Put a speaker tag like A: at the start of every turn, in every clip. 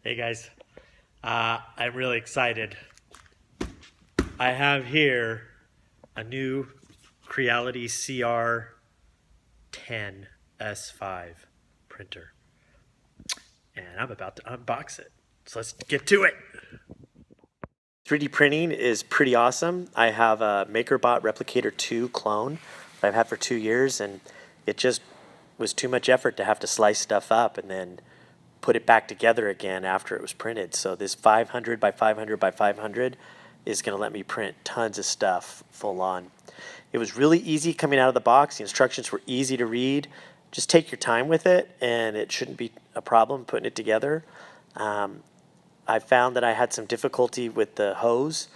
A: Hey guys, I'm really excited. I have here a new Creality CR-10 S5 printer, and I'm about to unbox it. So let's get to it. 3D printing is pretty awesome. I have a MakerBot Replicator 2 clone that I've had for 2 years, and it just was too much effort to have to slice stuff up and then put it back together again after it was printed. So this 500 by 500 by 500 is going to let me print tons of stuff full on. It was really easy coming out of the box. The instructions were easy to read. Just take your time with it and it shouldn't be a problem putting it together. I found that I had some difficulty with the hose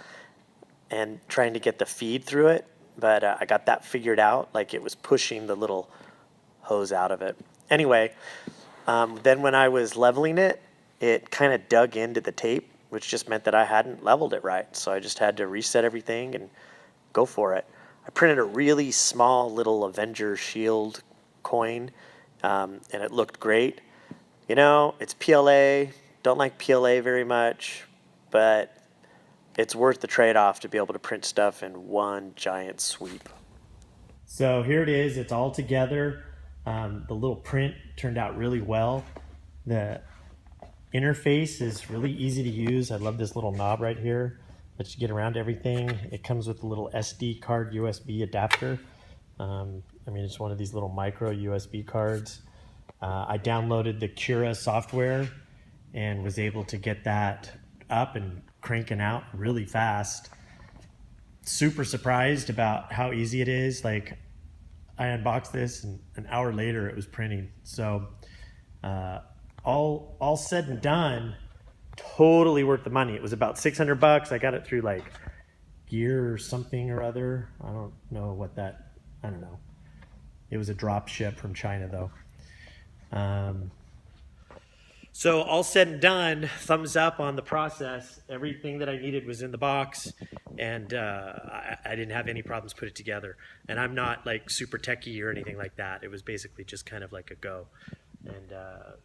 A: and trying to get the feed through it, but I got that figured out, like it was pushing the little hose out of it. Anyway, then when I was leveling it, it kind of dug into the tape, which just meant that I hadn't leveled it right. So I just had to reset everything and go for it. I printed a really small little Avenger shield coin, and it looked great. You know, it's PLA. Don't like PLA very much, but it's worth the trade-off to be able to print stuff in one giant sweep. So here it is. It's all together. The little print turned out really well. The interface is really easy to use. I love this little knob right here. Lets you get around everything. It comes with a little SD card USB adapter. It's one of these little micro USB cards. I downloaded the Cura software and was able to get that up and cranking out really fast. Super surprised about how easy it is. Like, I unboxed this and an hour later it was printing. So all said and done, totally worth the money. It was about 600 bucks. I got it through like Gear or something or other. I don't know what that, I don't know. It was a drop ship from China though. So all said and done, thumbs up on the process. Everything that I needed was in the box, and I didn't have any problems put it together. And I'm not like super techie or anything like that. It was basically just kind of like a go. And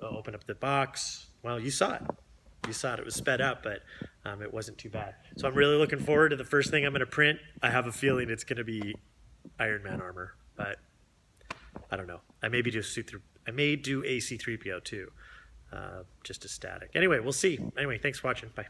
A: I'll open up the box. Well, you saw it. You saw it. It was sped up, but it wasn't too bad. So I'm really looking forward to the first thing I'm going to print. I have a feeling it's going to be Iron Man armor, but I don't know. I may do a C3PO too. Just a static. Anyway, we'll see. Anyway, thanks for watching. Bye.